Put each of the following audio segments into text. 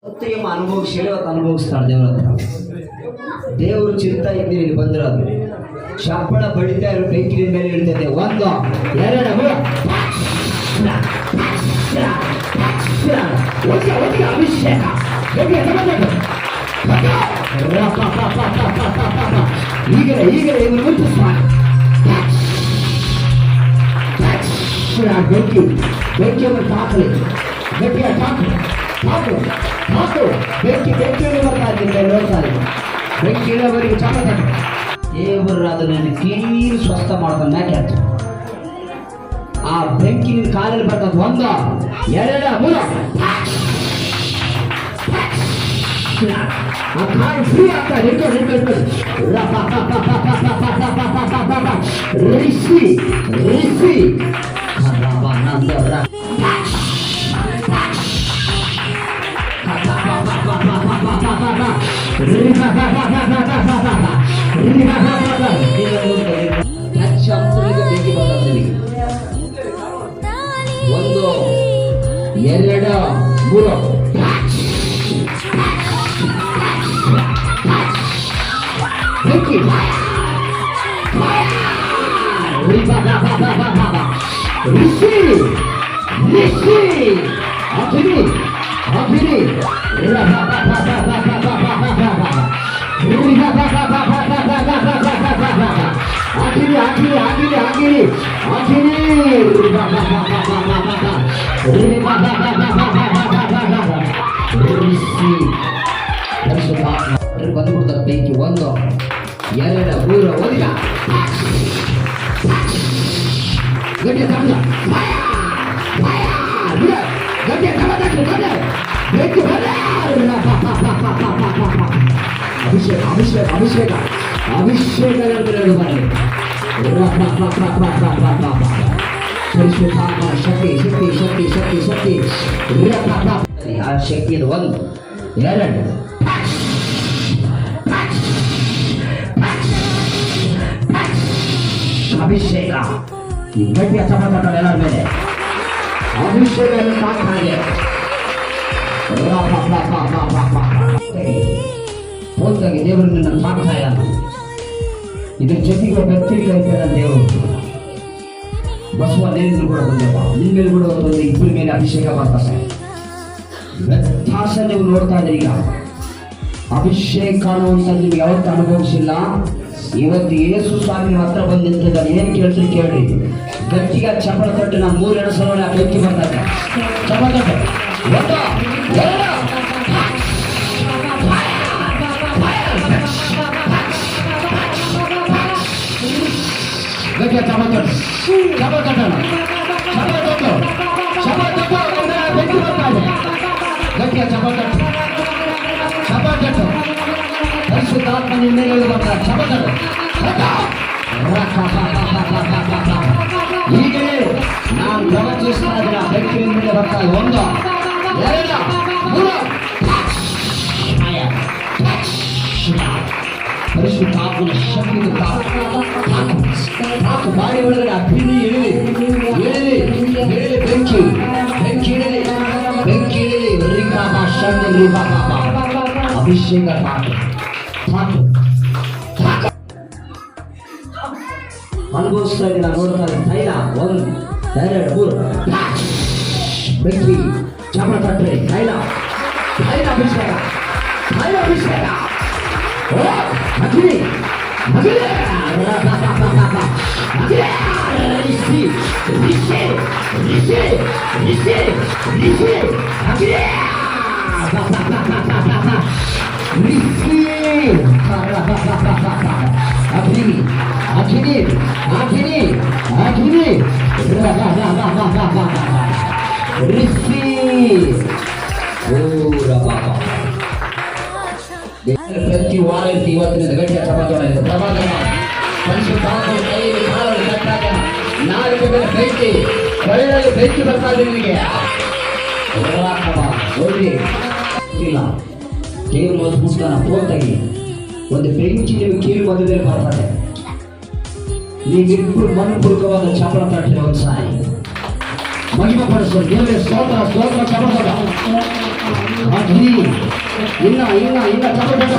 ಹೊತ್ತಿಗೆ ಅನುಭವಿಸಿ ಇವತ್ತು ಅನುಭವಿಸ್ತಾರೆ ದೇವರ ಹತ್ರ. ದೇವರು ಚಿಂತಾ ಇದ್ದೀವಿ ಇಲ್ಲಿ ಬಂದಿರೋದು. ಶಾಪಳ ಬಡಿತಾ ಇರೋ ಬೆಂಕಿನ ಮೇಲೆ ಇರ್ತದೆ. ಒಂದು ಎರಡು ಮೂರು ಅಭಿಷೇಕ ಈಗಲೇ ಇವರು ಮುಟ್ಟಿಸ್ತಾರೆ. ಬೆಂಕಿಯನ್ನು ತಾಕಲಿ, ಗಟ್ಟಿಯ ತಾಕಲಿ, ತಾಕು ತಾಕು ಬೆಂಕಿಯನ್ನು ಬರ್ತಾ ಇದ್ದೀನಿ. ನೋಡ್ತಾ ಇದ್ದೀನಿ ಬೆಂಕಿ ಇಳೋವರೆಗೆ ಚಾಪ ದೇವರು ಅದನ್ನು ಕ್ಲೀನ್ ಸ್ವಸ್ಥ ಮಾಡ್ತಾನೆ. ಯಾಕೆ ಅಂತ ಆ ಬೆಂಕಿ ನಿನ್ನ ಕಾಲಲ್ಲಿ ಬರ್ತದೆ. ಒಂದು ಎರಡು ಮೂರು ಆ ಕಾಲು ಫ್ರೀ ಆಗ್ತದೆ. ರಿಸಿ ರಿಸಿ ಬೆಂಕಿ ಬರ್ತದೆ. ಒಂದು ಎರಡು ಮೂರು ಬೆಂಕಿ ರಿಸಿ ರಿಸಿ ಅಭಿನಿ ಅಭಿನಿ ಬಂದ್ಬಿಡ್ತಾರೆ ಬೆಂಕಿ. ಒಂದು ಎರಡು ಮೂರು ಒದಿಗ ಗಡ್ಡೆ ತಮ್ಮ ಗಡ್ಡೆ ಬೆಂಕಿ ಅಭಿಷೇಕ ಅಭಿಷೇಕ ಅಭಿಷೇಕ ಅಭಿಷೇಕ ಶಕ್ತಿ ಶಕ್ತಿ ಶಕ್ತಿ ಶಕ್ತಿ ಶಕ್ತಿ ಆ ಶಕ್ತಿಯನ್ನು ಒಂದು ಎರಡು ಅಭಿಷೇಕ ಈ ಗಟ್ಟಿಯ ಚಮಕ ಎಲ್ಲರ ಮೇಲೆ ಅಭಿಷೇಕ ಹಾಗೆ ಹೋದಾಗಿ ದೇವರು ನನ್ನ ಸಾಕ್ತಾಯ. ಇದ್ರ ಜೊತೆಗೆ ಭಕ್ತಿಗೆ ದೇವರು ಬಸವ ದೇವರು ಕೂಡ ಬಂದಪ್ಪ. ನಿಮ್ಮ ಮೇಲೆ ಕೂಡ ಒಂದು ಇಬ್ಬರ ಮೇಲೆ ಅಭಿಷೇಕ ಮಾಡ್ತಾರೆ. ವ್ಯತ್ಯಾಸ ನೀವು ನೋಡ್ತಾ ಇದ್ದೀರಿ. ಈಗ ಅಭಿಷೇಕ ಅನ್ನುವಂಥದ್ದು ನೀವು ಯಾವತ್ತೂ ಅನುಭವಿಸಿಲ್ಲ. ಇವತ್ತು ಯೇಸು ಸ್ವಾಮಿ ಹತ್ರ ಬಂದು ನಿಂತಿದ್ದಾನೆ. ಏನು ಕೇಳ್ತೀರಿ ಕೇಳ್ರಿ. ಗಟ್ಟಿಗೆ ಚಪಲ ತಟ್ಟು ನಾನು ಮೂರೆರಡು ಸಲ ಬೆಂಕಿ ಬರ್ತಾರೆ. ಚಪಲ ತಟ್ಟು ಗಟ್ಟಿಯ ಚಪಲ ತಟ್ಟು ಚಪಲ ತಟ್ಟೋಣ ಚಪಲ ತಟ್ಟು ಚಪಲ ತಟ್ಟು ಬೆಂಕಿ ಬರ್ತಾ ಇದೆ. ಗಟ್ಟಿಯ ಚಪಲ ತಟ್ಟು ಚಪಲ ತಟ್ಟು ಪರಿಶುದ್ಧಾತ್ಮ ನಿಮ್ಮ ಮೇಲೆ ಬರ್ತಾರೆ. ಚಪಲ ತಟ್ಟು ಈಗಲೇ ನಾನು ಪ್ರವಚಿಸ್ತಾ ಇದ್ದೀನಿ. ಬೆಂಕಿನ ಮೇಲೆ ಬರ್ತಾ ಇದೆ. ಒಂದು ಎರಡು ಮೂರು ಪರಿಶುದ್ಧಾತ್ಮನ ಶಕ್ತಿ ತಾಕು ಬಾಡಿ ಒಳಗಡೆ ಅಗ್ನಿ ಇಳಿಲಿ ಇಳಿಲಿ ಇಳಿಲಿ ಬೆಂಕಿ ಬೆಂಕಿ ಇಳಿಲಿ ಬೆಂಕಿ ಇಳಿಲಿ ರಿಕಾಮ ಶಂಡ ರಿಕಾಮ ಅಭಿಷೇಕ ತಾಕು ತಾಕು ತಾಕು ಅನುಭವಿಸ್ತಾ ಇದ್ದೀನಿ. ನಾನು ನೋಡ್ತಾ ಇದ್ದೀನಿ. ತೈಲ ಒಂದು ಎರಡು ಮೂರು ಬೆಂಕಿ ಚಪಲ ತಟ್ರೆ ತೈಲ ತೈಲ ಅಭಿಷೇಕ ತೈಲ ಅಭಿಷೇಕ ಅಗ್ನಿ ಅಗ್ನಿ ರಿಸಿ ರಿಸಿ ರಿಸಿ ರಿಸಿ ರಿಸಿ ಅಗ್ನಿ ಅಗ್ನಿ ಅಗ್ನಿ ಅಗ್ನಿ ಅಗ್ನಿ ರಿಸಿ ಪ್ರತಿ ವಾರ ಇವತ್ತಿನ ಗಟ್ಟಿಯ ಪ್ರಭಾವ ಪ್ರಭಾವ ಪರಿಶುದ್ಧಾತ್ಮ ಕೈಯಲ್ಲಿ ಕಾಲಲ್ಲಿ ಕಟ್ಟಾಗ ನಾಲ್ಕು ಮೇಲೆ ಬೆಂಕಿ ಕೈಯಲ್ಲಿ ಬೆಂಕಿ ಬರ್ತಾ ಇದೆ. ನಿಮಗೆ ನೋಡಿ ಇಲ್ಲ ದೇವರು ಒಂದು ಪುಸ್ತಕ ಪೋತಾಗಿ ಒಂದು ಬೆಂಕಿ ನೀವು ಕೀಳು ಮಧ್ಯದಲ್ಲಿ ಬರ್ತದೆ. ನೀವಿಬ್ಬರು ಮನಪೂರ್ವಕವಾದ ಚಪಲ ತಟ್ಟಿನ ಒಂದು ಸಾರಿ ಮಹಿಮೆ ಪಡಿಸೋದು. ದೇವರೇ ಸ್ತೋತ್ರ ಸ್ತೋತ್ರ ಚಪಲ ಅಗ್ನಿ ಇನ್ನ ಚಮಚ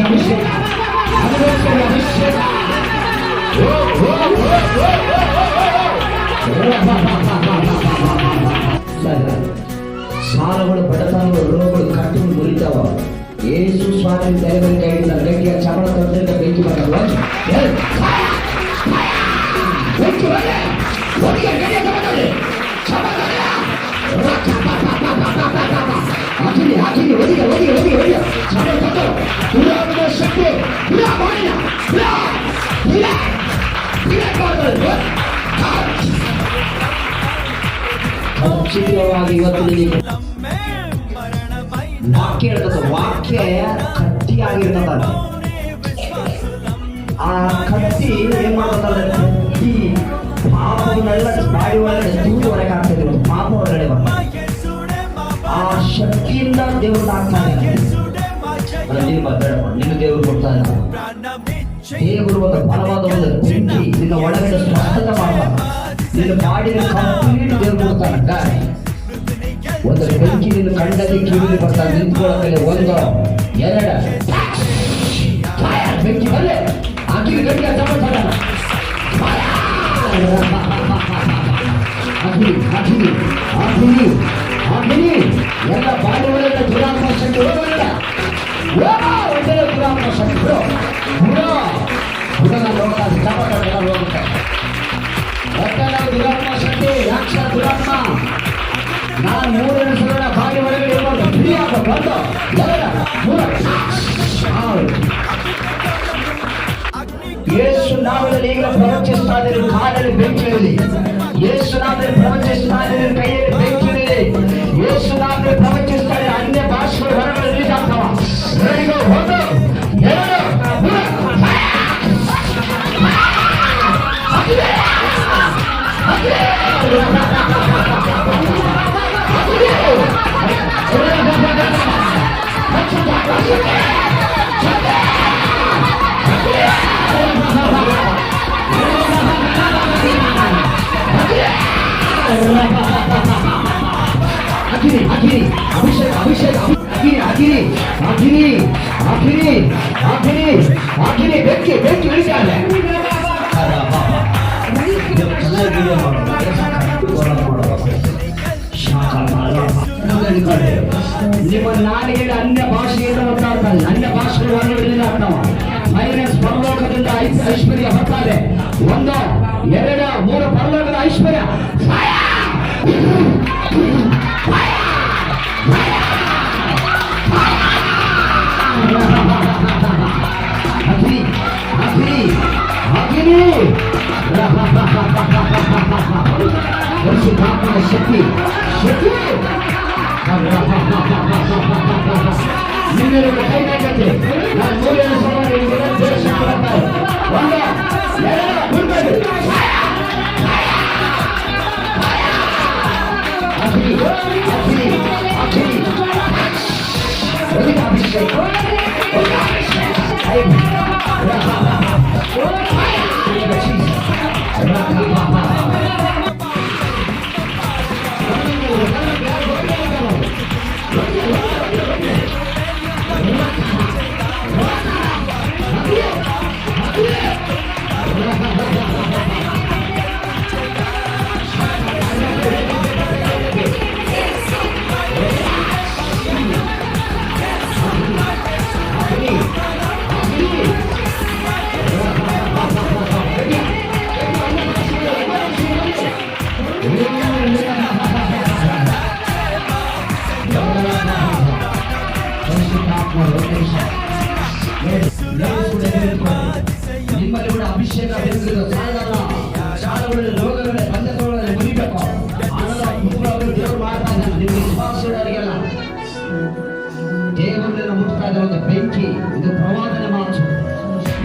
ಅಭಿಷೇಕ ಸಾಲಗಳು, ಬಡತನಗಳು, ರೋಗಗಳು ಕಟ್ಟು ಮುರಿತಾವ. ಏಸು ಸ್ವಾಮಿ ತೆರೆದ ಕೈ ಹಿಡಿದ ಗಟ್ಟಿಯ ಚಮಡ ತಂದ್ರೆ ಬೆಂಕಿ ಬರಲ್ಲ. ಖಚಿತವಾಗಿ ಇವತ್ತು ನಿಮಗೆ ವಾಕ್ಯ ಇರ್ತದೆ. ವಾಕ್ಯ ಕತ್ತಿಯಾಗಿರ್ತದ. ಆ ಕತ್ತಿ ಏನ್ ಮಾಡ್ತದೆ? ಕತ್ತಿ ಪಾಪವನ್ನೆಲ್ಲ ಬಾಡಿ ಒಳಗಡೆ ತಿಂದು ಹೊರಗೆ ಹಾಕ್ತದೆ. ಪಾಪ ಹೊರಗಡೆ ಬರ್ತದೆ. ಆ ಶಕ್ತಿಯಿಂದ ದೇವ್ರು ಆಗ್ತಾನೆ. ನಿನ್ನ ದೇವರು ಕೊಡ್ತಾನೆ. ದೇವರು ಒಂದು ಬಲವಾದ ಒಂದು ಬೆಂಕಿ ನಿನ್ನ ಒಳಗಡೆ ಸ್ವಸ್ಥತೆ ಮಾಡ್ತಾನೆ. ನಿನ್ನ ಬಾಡಿನ ಕಂಪ್ಲೀಟ್ ದೇವ್ರು ಕೊಡ್ತಾನೆ. ಒಂದು ಬೆಂಕಿ ನಿನ್ನ ಕಂಡಲ್ಲಿ ಕಿವಿಲಿ ಬರ್ತಾನೆ. ನಿಂತ್ಕೊಳ್ಳೋಕೆ ಒಂದು ಎರಡು ಬೆಂಕಿ ಬರಲೆ ಅಗ್ನಿ ಗಟ್ಟಿಯ ಚಮಚ ಅಗ್ನಿ ಎಲ್ಲ ಬಾಡಿ ಒಳಗಡೆ ದುರಾತ್ಮ ಶಕ್ತಿ ಹೋಗಲಿಲ್ಲ. ಒಳ್ಳೆಯ ದುರಾತ್ಮ ಶಕ್ತಿ ಹುಡುಗ ಲೋಕ ಚಮಚ ಹೋಗುತ್ತೆ. ಒಟ್ಟೆಲ್ಲ ದುರಾತ್ಮ ಶಕ್ತಿ ರಾಕ್ಷ ದುರಾತ್ಮ ನಾನು ಮೂರನೇ ಸಲ ಬಾಡಿ ಒಳಗಡೆ ಇರ್ಬೋದು. ಬಿಡಿಯಾಗ ಬಂದು ಯೇಸು ನಾಮದಲ್ಲಿ ಈಗಲೂ ಪ್ರವಚಿಸ್ತಾ ಇದ್ದೀರಿ. ಕಾಲಲ್ಲಿ ಬೆಂಕಿ ಇರಲಿ. ಯೇಸು ನಾಮದಲ್ಲಿ ಪ್ರವಚಿಸ್ತಾ ಇದ್ದೀರಿ. ಕೈಯಲ್ಲಿ ಬೆಂಕಿ ಇರಲಿ. ಯೇಸು ನಾಮದಲ್ಲಿ ಪ್ರವಚಿಸ್ತಾ ಇದ್ದೀರಿ. ಅನ್ಯ ಭಾಷೆಗಳು ಹೊರಗಡೆ ರಿಲೀಸ್ ಆಗ್ತಾವ. ಒಂದು ಎರಡು ಅಗ್ನಿ ಬೆಂಕಿ ಇಳಿತಾರೆ. ನಿಮ್ಮ ನಾಲಿಗೆಯಲ್ಲಿ ಅನ್ಯ ಭಾಷೆಯನ್ನು ಮಾತಾಡ್ತಾರೆ. ಅನ್ಯ ಭಾಷೆಗಳು ಹೊರಗಡೆ ಆಗ್ತಾವ. ಮೈನಸ್ ಪರಲೋಕದಿಂದ ಐಶ್ವರ್ಯ ಬರ್ತಾರೆ. ಒಂದು ಎರಡು ಮೂರು ಪರಲೋಕದ ಐಶ್ವರ್ಯ. ಶಕ್ತಿ ಶಕ್ತಿ ನಿನ್ನೆ ಕೈ ಹಾಕತ್ತೆ. ನಾನು ಮೂರನೇ ಸವಾರಿ ನಿಮ್ಮಲ್ಲಿ ಕೂಡ ಅಭಿಷೇಕ ಬೇಕು. ಶಾಲೆಗಳಲ್ಲಿ ರೋಗಗಳೇ ಬಂಧಗಳಲ್ಲಿ ಮುರಿಬೇಕು. ದೇವರು ಮಾಡ್ತಾ ಇದ್ದಾನೆ. ನಿಮ್ಮ ವಿಶ್ವಾಸಗಳಿಗೆಲ್ಲ ದೇವರನ್ನ ಮುಟ್ತಾ ಇದ್ದಾರೆ. ಒಂದು ಬೆಂಕಿ, ಇದು ಪ್ರವಾದನೆ ಮಾತು.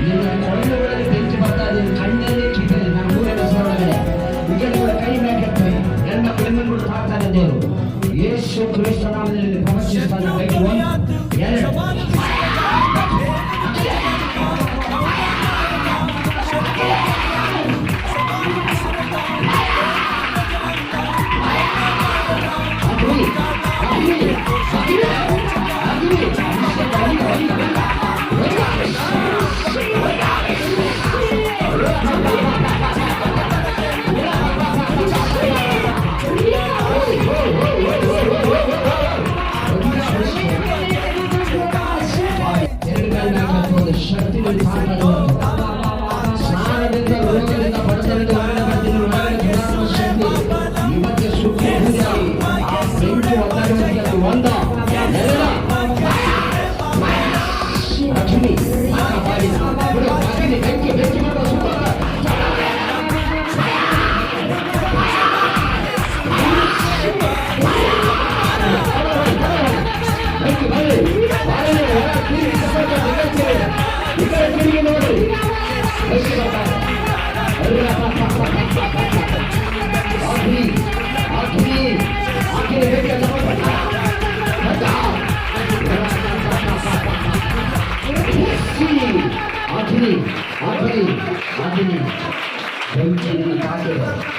ನಿಮ್ಮ ಕಣ್ಣುಗಳಲ್ಲಿ ಬೆಂಕಿ ಬರ್ತಾ ಇದೆ. ಕ್ರಿಸ್ತ ನಾಮದಲ್ಲಿ ಪ್ರವಚಿಸ್ತಾನೆ. ರೈಟ್, 1 2 ಶಕ್ತಿಯನ್ನು ಸ್ನಾನದಿಂದ ರೋಗದಿಂದ ಬಡತನದಿಂದ ಶಕ್ತಿ ಇವತ್ತು ಸುಖಿ ಆ ಬೆಂಕಿ ಒದ್ದಾಡುವಂತೆ ಒಂದ ಲಕ್ಷ್ಮಿ ಬೆಂಕಿ ಬೆಂಕಿ ಮಾಡುವ ಸುಖ